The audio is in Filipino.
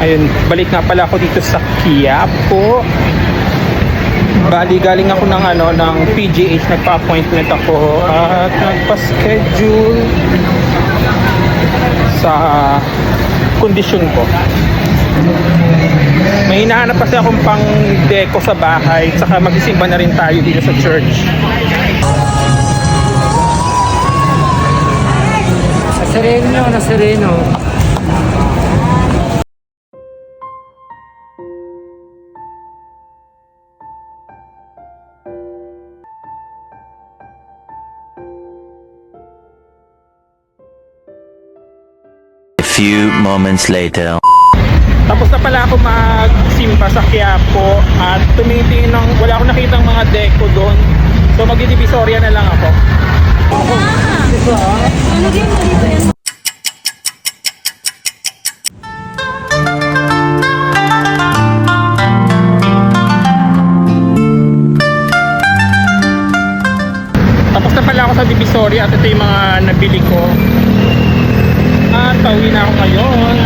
ngayon, balik nga pala ako dito sa Quiapo. Bali, galing ako ng PGH, nagpa-appointment ako at nagpa-schedule sa kondisyon ko. May hinahanap kasi akong pang deco sa bahay, saka mag-isimba na rin tayo dito sa church. Nasireno. A few moments later. Tapos na pala ako magsimba sa Quiapo at tumitingin wala akong nakitang mga deco doon. So magdidivisoria na lang ako. Tapos na pala ako sa Divisoria at ito yung mga nabili ko. At pauwi na ako ngayon.